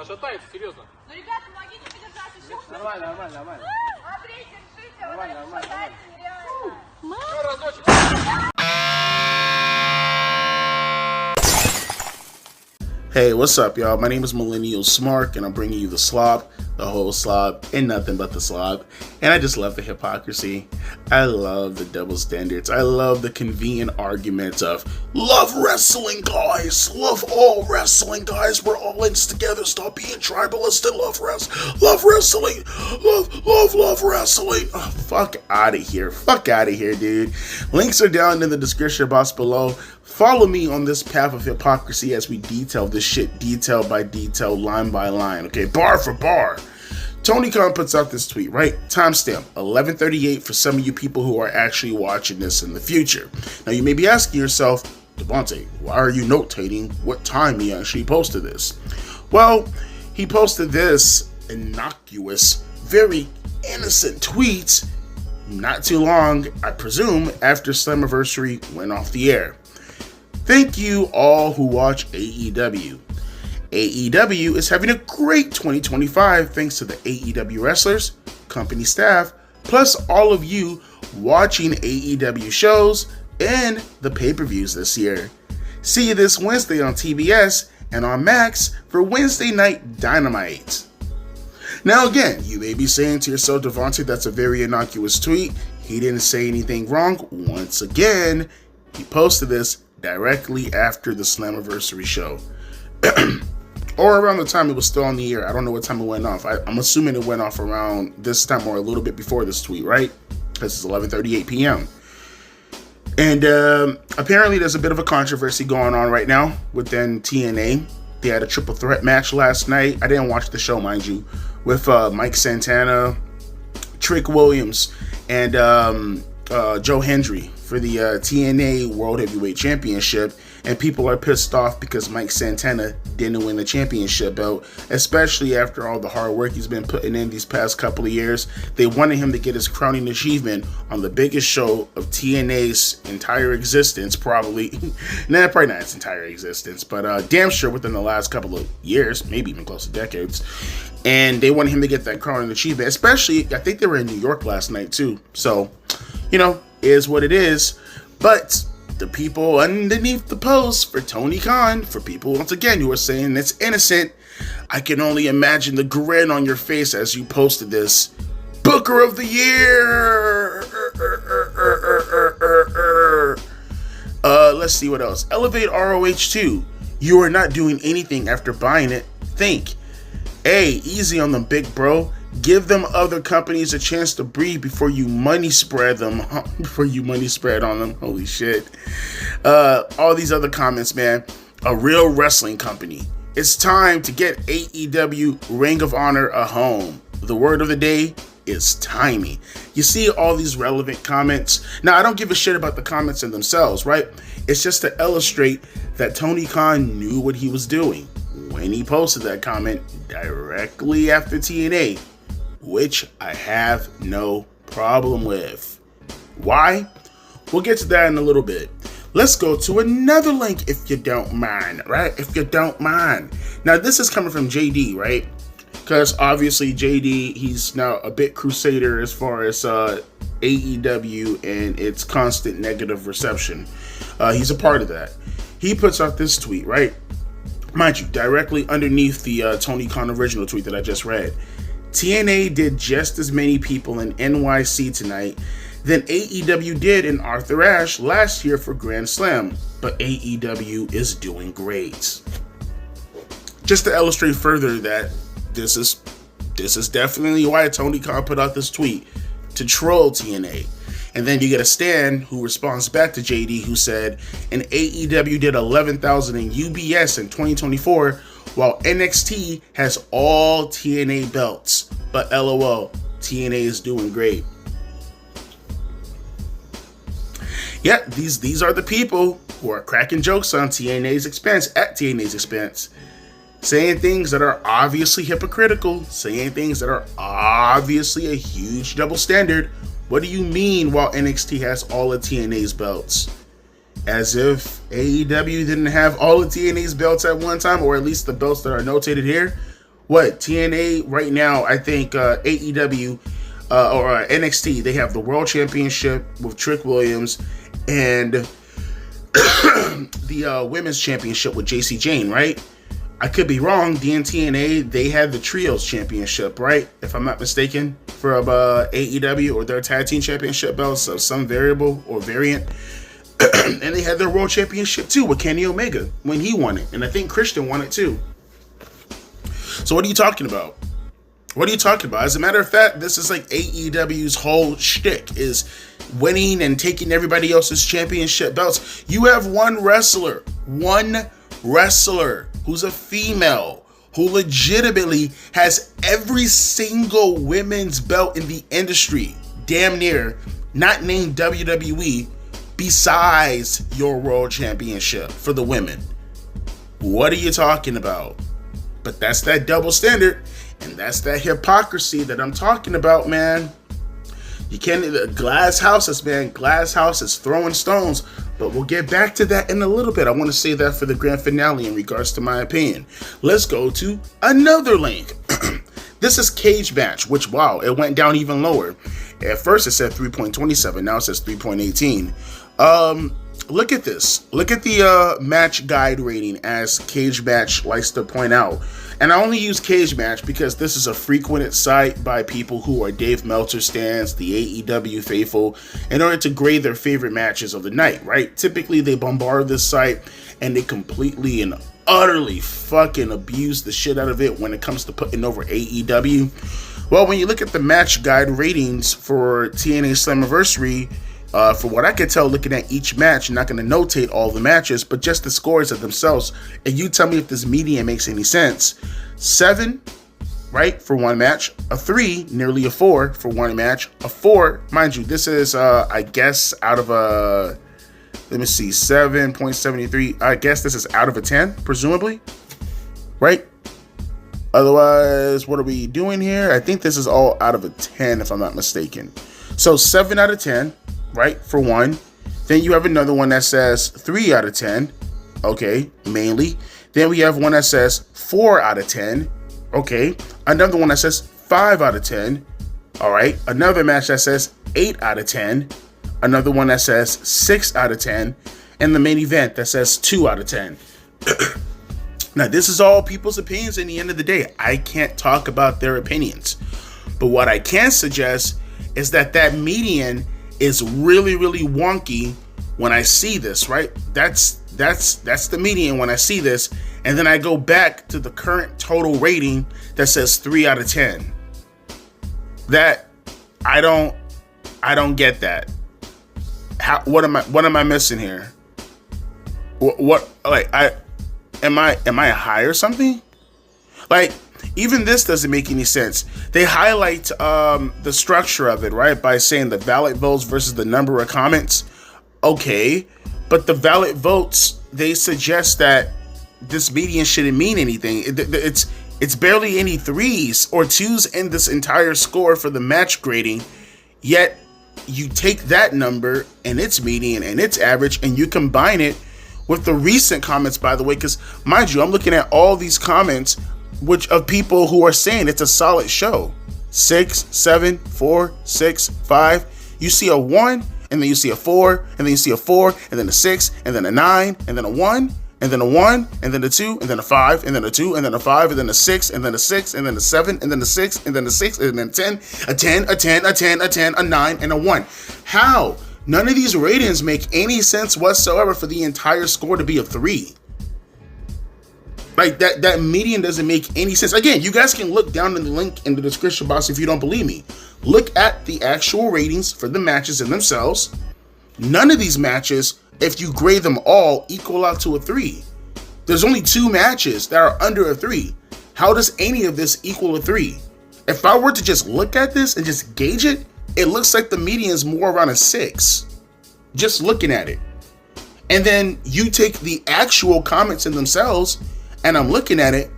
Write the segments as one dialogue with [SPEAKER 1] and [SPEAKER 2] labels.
[SPEAKER 1] Она шатается, серьезно.
[SPEAKER 2] Ну, ребята, помогите подержать еще.
[SPEAKER 1] Нормально, нормально, нормально.
[SPEAKER 2] Андрей, держите,
[SPEAKER 1] Нормально,
[SPEAKER 2] он
[SPEAKER 1] нормально,
[SPEAKER 2] шатается нереально.
[SPEAKER 1] Еще разочек.
[SPEAKER 3] Hey, what's up, y'all? My name is Millennial Smark, and I'm bringing you the slob, the whole slob, and nothing but the slob. And I just love the hypocrisy. I love the double standards. I love the convenient arguments of love wrestling, guys. Love all wrestling, guys. We're all in together. Stop being tribalist and love wrestling. Love wrestling. Oh, fuck out of here. Fuck out of here, dude. Links are down in the description box below. Follow me on this path of hypocrisy as we detail this shit detail by detail, line by line, okay? Bar for bar. Tony Khan puts out this tweet, right? Timestamp, 11:38 for some of you people who are actually watching this in the future. Now, you may be asking yourself, Devontae, why are you notating what time he actually posted this? Well, he posted this innocuous, very innocent tweet not too long, I presume, after Slammiversary went off the air. Thank you all who watch AEW. AEW is having a great 2025 thanks to the AEW wrestlers, company staff, plus all of you watching AEW shows and the pay-per-views this year. See you this Wednesday on TBS and on Max for Wednesday Night Dynamite. Now again, you may be saying to yourself, Devontae, that's a very innocuous tweet. He didn't say anything wrong. Once again, he posted this directly after the Slammiversary show. Or around the time it was still on the air. I don't know what time it went off. I'm assuming it went off around this time or a little bit before this tweet, right? Because it's 11:38 p.m. And apparently there's a bit of a controversy going on right now within TNA. They had a triple threat match last night. I didn't watch the show, mind you, with Mike Santana, Trick Williams, and Joe Hendry for the TNA World Heavyweight Championship, and people are pissed off because Mike Santana didn't win the championship belt, especially after all the hard work he's been putting in these past couple of years. They wanted him to get his crowning achievement on the biggest show of TNA's entire existence, probably. Probably not its entire existence, but damn sure within the last couple of years, maybe even close to decades. And they wanted him to get that crowning achievement, especially, I think they were in New York last night too. So, you know, is what it is. But the people underneath the post for Tony Khan, for people once again who are saying it's innocent, I can only imagine the grin on your face as you posted this. Booker of the Year! Let's see what else. Elevate ROH2. You are not doing anything after buying it. Think. Hey, easy on them, big bro. Give them other companies a chance to breathe before you money spread them. Before you money spread on them. Holy shit. All these other comments, man. A real wrestling company. It's time to get AEW Ring of Honor a home. The word of the day is timing. You see all these relevant comments. Now, I don't give a shit about the comments in themselves, right? It's just to illustrate that Tony Khan knew what he was doing when he posted that comment directly after TNA, which I have no problem with. Why? We'll get to that in a little bit. Let's go to another link if you don't mind, right? If you don't mind. Now, this is coming from JD, right? Because obviously JD, he's now a bit crusader as far as AEW and its constant negative reception. He's a part of that. He puts out this tweet, right? Mind you, directly underneath the Tony Khan original tweet that I just read. TNA did just as many people in NYC tonight than AEW did in Arthur Ashe last year for Grand Slam, but AEW is doing great. Just to illustrate further that this is definitely why Tony Khan put out this tweet, to troll TNA. And then you get a Stan who responds back to JD who said, and AEW did 11,000 in UBS in 2024, while NXT has all TNA belts. But LOL, TNA is doing great. Yeah, these are the people who are cracking jokes on TNA's expense, at TNA's expense. Saying things that are obviously hypocritical, saying things that are obviously a huge double standard. What do you mean while NXT has all of TNA's belts? As if AEW didn't have all of TNA's belts at one time, or at least the belts that are notated here. what TNA right now, I think AEW or NXT, they have the World Championship with Trick Williams and the Women's Championship with JC Jane, right? I could be wrong. TNA, they had the Trios Championship, right? If I'm not mistaken, for AEW, or their Tag Team Championship belts of some variable or variant. And they had their World Championship too with Kenny Omega when he won it. And I think Christian won it too. So what are you talking about? What are you talking about? As a matter of fact, this is like AEW's whole shtick, is winning and taking everybody else's championship belts. You have one wrestler who's a female, who legitimately has every single women's belt in the industry, damn near, not named WWE, besides your World Championship for the women. What are you talking about? But that's that double standard, and that's that hypocrisy that I'm talking about, man. You can't, glass houses, man. Glass houses throwing stones. But we'll get back to that in a little bit. I want to say that for the grand finale in regards to my opinion. Let's go to another link. This is Cage Match, which, wow, it went down even lower. At first it said 3.27. Now it says 3.18. Look at this. Look at the match guide rating, as Cage Match likes to point out. And I only use Cage Match because this is a frequented site by people who are Dave Meltzer stans, the AEW faithful, in order to grade their favorite matches of the night, right? Typically, they bombard this site and they completely and utterly fucking abuse the shit out of it when it comes to putting over AEW. Well, when you look at the match guide ratings for TNA Slammiversary, for what I can tell, looking at each match, I'm not going to notate all the matches, but just the scores of themselves, and you tell me if this median makes any sense. 7, right, for one match. A 3, nearly a 4 for one match. A 4, mind you, this is, I guess, out of a, let me see, 7.73. I guess this is out of a 10, presumably, right? Otherwise, what are we doing here? I think this is all out of a 10, if I'm not mistaken. So 7 out of 10. Right, for one. Then you have another one that says 3 out of 10. Okay, mainly. Then we have one that says 4 out of 10. Okay. Another one that says 5 out of 10. All right. Another match that says 8 out of 10. Another one that says 6 out of 10. And the main event that says 2 out of 10. Now, this is all people's opinions in the end of the day. I can't talk about their opinions. But what I can suggest is that median is really, really wonky when I see this, right? That's the median when I see this, and then I go back to the current total rating that says 3 out of 10. That I don't get that. What am I missing here? What like am I high or something? Like, even this doesn't make any sense. They highlight the structure of it, right, by saying the valid votes versus the number of comments. Okay, but the valid votes, they suggest that this median shouldn't mean anything. It's barely any 3s or 2s in this entire score for the match grading, yet you take that number and its median and its average and you combine it with the recent comments, by the way, because mind you, I'm looking at all these comments which of people who are saying it's a solid show. 6, 7, 4, 6, 5. You see a 1, and then you see a 4, and then you see a 4, and then a 6, and then a 9, and then a 1, and then a 1, and then a 2, and then a 5, and then a 2, and then a 5, and then a 6, and then a 6, and then a 7, and then a 6, and then a 6, and then 10, a 10, a 10, a 10, a 10, a 9, and a 1. How? None of these ratings make any sense whatsoever for the entire score to be a 3. Like, that median doesn't make any sense. Again, you guys can look down in the link in the description box if you don't believe me. Look at the actual ratings for the matches in themselves. None of these matches, if you grade them all, equal out to a 3. There's only 2 matches that are under a 3. How does any of this equal a 3? If I were to just look at this and just gauge it, it looks like the median is more around a 6. Just looking at it. And then you take the actual comments in themselves, and I'm looking at it,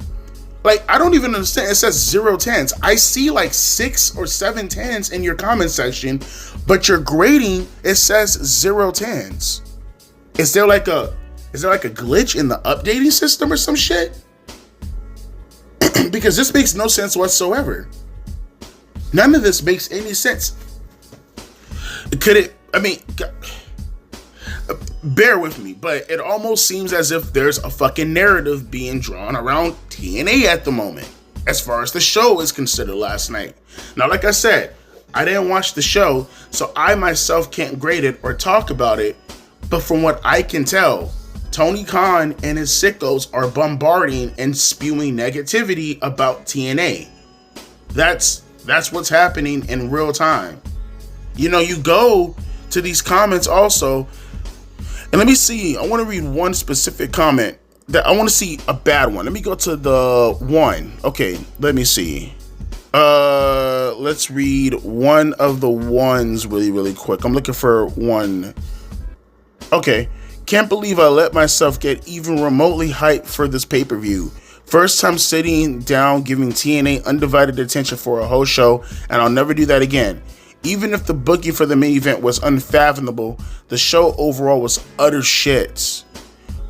[SPEAKER 3] like, I don't even understand. It says 0 10s. I see like 6 or 7 10s in your comment section, but your grading, it says 0 10s. Is there like a glitch in the updating system or some shit? Because this makes no sense whatsoever. None of this makes any sense. Could it, I mean, bear with me, but it almost seems as if there's a fucking narrative being drawn around TNA at the moment, as far as the show is considered last night. Now, like I said, I didn't watch the show, so I myself can't grade it or talk about it, but from what I can tell, Tony Khan and his sickos are bombarding and spewing negativity about TNA. That's what's happening in real time. You know, you go to these comments also, and let me see, I want to read one specific comment that I want to see a bad one. Let me go to the one. Okay, let me see. Let's read one of the ones really quick. I'm looking for one. Okay. Can't believe I let myself get even remotely hyped for this pay-per-view. First time sitting down giving TNA undivided attention for a whole show, and I'll never do that again. Even if the booking for the main event was unfathomable, the show overall was utter shit.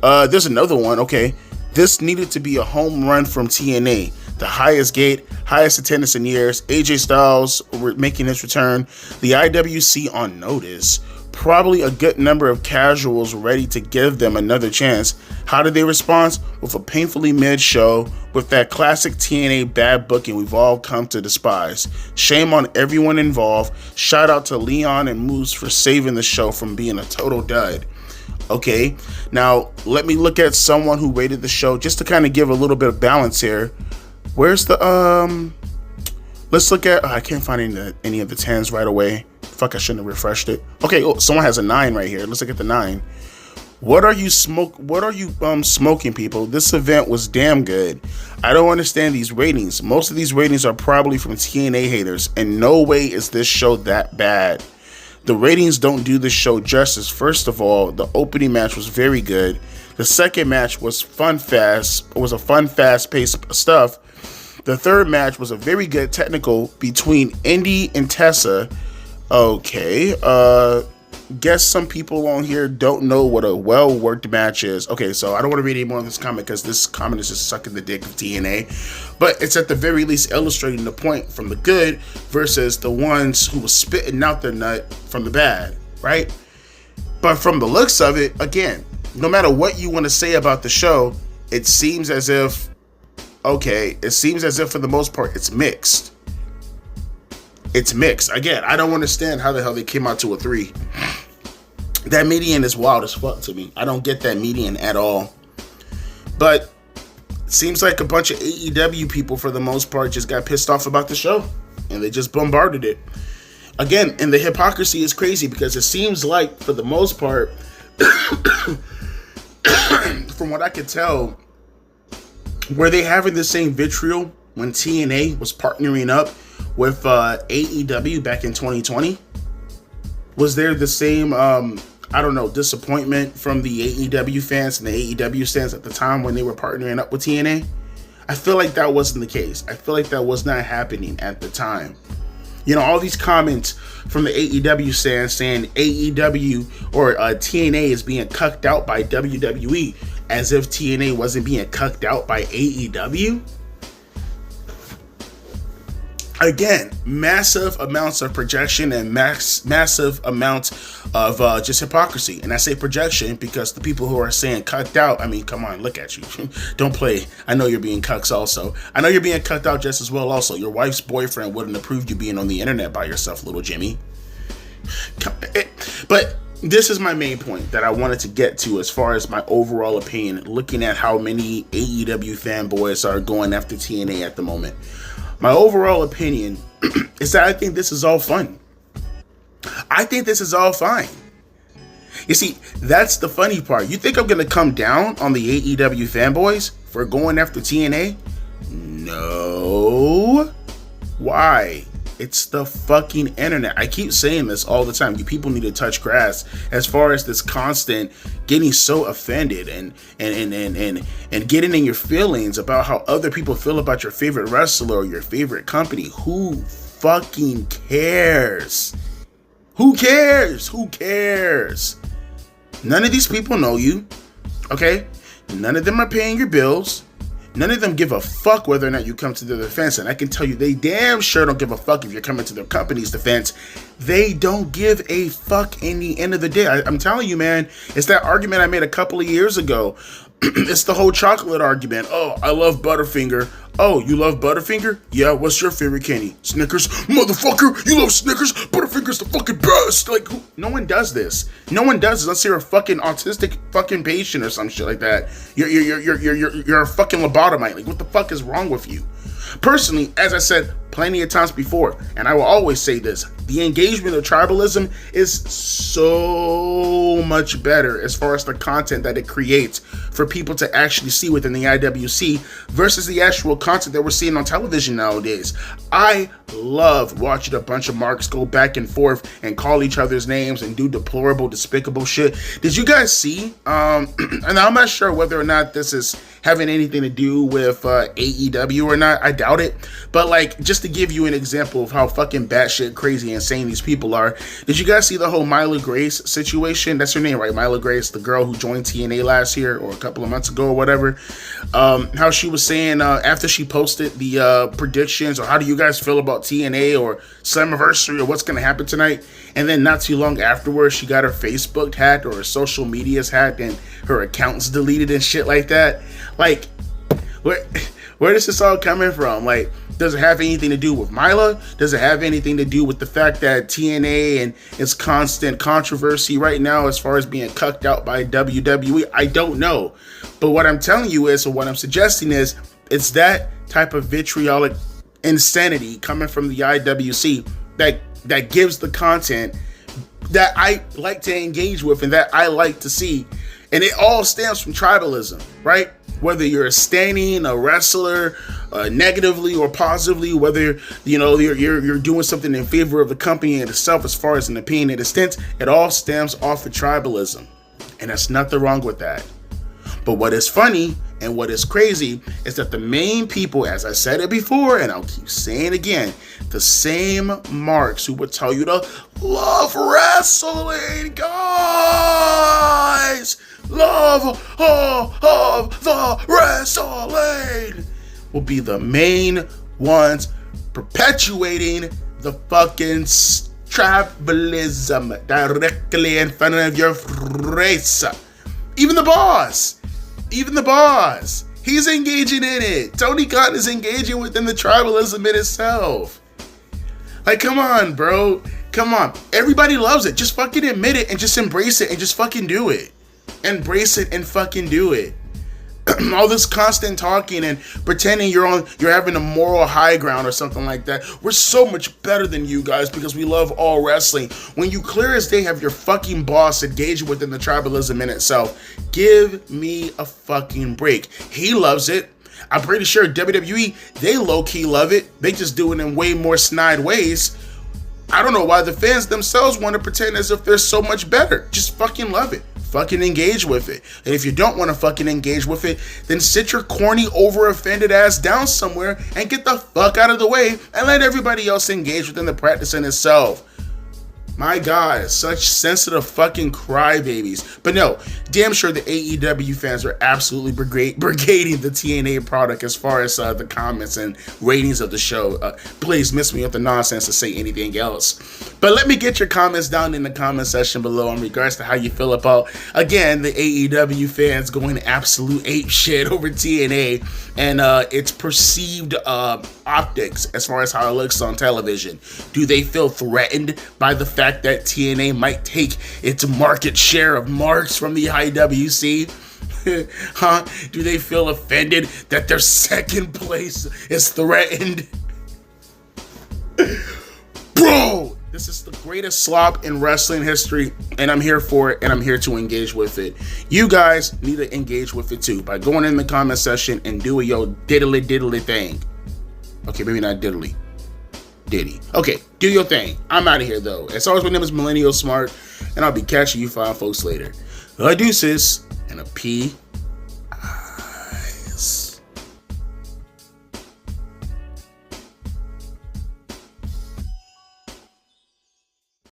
[SPEAKER 3] There's another one. Okay. This needed to be a home run from TNA. The highest gate, highest attendance in years. AJ Styles making his return. The IWC on notice. Probably a good number of casuals ready to give them another chance. How did they respond? With a painfully mid show with that classic TNA bad booking we've all come to despise. Shame on everyone involved. Shout out to Leon and Moose for saving the show from being a total dud. Okay, now let me look at someone who rated the show just to kind of give a little bit of balance here. Where's the let's look at, I can't find any of the 10s right away. Fuck, I shouldn't have refreshed it. Okay, someone has a 9 right here. Let's look at the 9. What are you smoking, people? This event was damn good. I don't understand these ratings. Most of these ratings are probably from TNA haters, and no way is this show that bad. The ratings don't do the show justice. First of all, the opening match was very good. The second match was fast-paced stuff. The third match was a very good technical between Indy and Tessa. Okay, guess some people on here don't know what a well-worked match is. Okay, so I don't want to read any more of this comment because this comment is just sucking the dick of TNA. But it's at the very least illustrating the point from the good versus the ones who was spitting out their nut from the bad, right? But from the looks of it, again, no matter what you want to say about the show, it seems as if, for the most part, it's mixed. It's mixed. Again, I don't understand how the hell they came out to a 3. That median is wild as fuck to me. I don't get that median at all. But it seems like a bunch of AEW people, for the most part, just got pissed off about the show. And they just bombarded it. Again, and the hypocrisy is crazy because it seems like, for the most part, from what I could tell, were they having the same vitriol when TNA was partnering up with AEW back in 2020? Was there the same, disappointment from the AEW fans and the AEW fans at the time when they were partnering up with TNA? I feel like that wasn't the case. I feel like that was not happening at the time. You know, all these comments from the AEW fans saying AEW or TNA is being cucked out by WWE, as if TNA wasn't being cucked out by AEW. Again, massive amounts of projection and massive amounts of just hypocrisy. And I say projection because the people who are saying cucked out, I mean, come on, look at you. Don't play. I know you're being cucks also. I know you're being cucked out just as well also. Your wife's boyfriend wouldn't approve you being on the internet by yourself, little Jimmy. But this is my main point that I wanted to get to as far as my overall opinion, looking at how many AEW fanboys are going after TNA at the moment. My overall opinion is that I think this is all fun. I think this is all fine. You see, that's the funny part. You think I'm going to come down on the AEW fanboys for going after TNA? No. Why? It's the fucking internet. I keep saying this all the time. You people need to touch grass as far as this constant getting so offended and getting in your feelings about how other people feel about your favorite wrestler or your favorite company. Who fucking cares? Who cares? Who cares? None of these people know you. Okay? None of them are paying your bills. None of them give a fuck whether or not you come to their defense. And I can tell you, they damn sure don't give a fuck if you're coming to their company's defense. They don't give a fuck in the end of the day. I'm telling you, man, it's that argument I made a couple of years ago. It's the whole chocolate argument. Oh, I love Butterfinger. Oh, you love Butterfinger? Yeah, what's your favorite candy? Snickers? Motherfucker, you love Snickers? Butterfinger's the fucking best. Like, no one does this. No one does this unless you're a fucking autistic fucking patient or some shit like that. You're a fucking lobotomite. Like, what the fuck is wrong with you? Personally, as I said plenty of times before, and I will always say this, the engagement of tribalism is so much better as far as the content that it creates for people to actually see within the IWC versus the actual content that we're seeing on television nowadays. I love watching a bunch of marks go back and forth and call each other's names and do deplorable, despicable shit. Did you guys see? And I'm not sure whether or not this is having anything to do with AEW or not. I doubt it. But like, just to give you an example of how fucking batshit crazy and insane these people are, did you guys see the whole Myla Grace situation? That's her name, right? Myla Grace, the girl who joined TNA last year or a couple of months ago or whatever. How she was saying after she posted the predictions, or how do you guys feel about TNA or Slammiversary or what's going to happen tonight? And then not too long afterwards, she got her Facebook hacked or her social medias hacked and her accounts deleted and shit like that. Like, where is this all coming from? Like, does it have anything to do with Myla? Does it have anything to do with the fact that TNA and its constant controversy right now as far as being cucked out by WWE? I don't know. But what I'm telling you is, or what I'm suggesting is, it's that type of vitriolic insanity coming from the IWC that gives the content that I like to engage with and that I like to see. And it all stems from tribalism, right? Whether you're standing a wrestler negatively or positively, whether you're doing something in favor of the company and itself as far as an opinion and a stance, it all stems off of tribalism. And there's nothing wrong with that. But what is funny and what is crazy is that the main people, as I said it before, and I'll keep saying it again, the same marks who would tell you to love wrestling, guys, love of the wrestling, will be the main ones perpetuating the fucking tribalism directly in front of your face. Even the boss, he's engaging in it. Tony Khan is engaging within the tribalism in itself. Like, come on, bro. Come on. Everybody loves it. Just fucking admit it and just embrace it and just fucking do it. Embrace it and fucking do it. All this constant talking and pretending you're having a moral high ground or something like that. We're so much better than you guys because we love all wrestling. When you clear as day have your fucking boss engaged within the tribalism in itself, give me a fucking break. He loves it. I'm pretty sure WWE, they low-key love it. They just do it in way more snide ways. I don't know why the fans themselves want to pretend as if they're so much better. Just fucking love it. Fucking engage with it. And if you don't want to fucking engage with it, then sit your corny, over-offended ass down somewhere and get the fuck out of the way and let everybody else engage within the practice in itself. My God, such sensitive fucking crybabies. But no, damn sure the AEW fans are absolutely brigading the TNA product as far as the comments and ratings of the show. Please miss me with the nonsense to say anything else. But let me get your comments down in the comment section below in regards to how you feel about, again, the AEW fans going absolute ape shit over TNA and its perceived optics as far as how it looks on television. Do they feel threatened by the fact that TNA might take its market share of marks from the IWC? Huh? Do they feel offended that their second place is threatened? Bro, this is the greatest slop in wrestling history, and I'm here for it, and I'm here to engage with it. You guys need to engage with it too by going in the comment section and doing your diddly thing. Okay, maybe not diddly. Diddy. Okay, do your thing. I'm out of here though. As always, my name is Millennial Smart, and I'll be catching you fine folks later. A deuces and a P.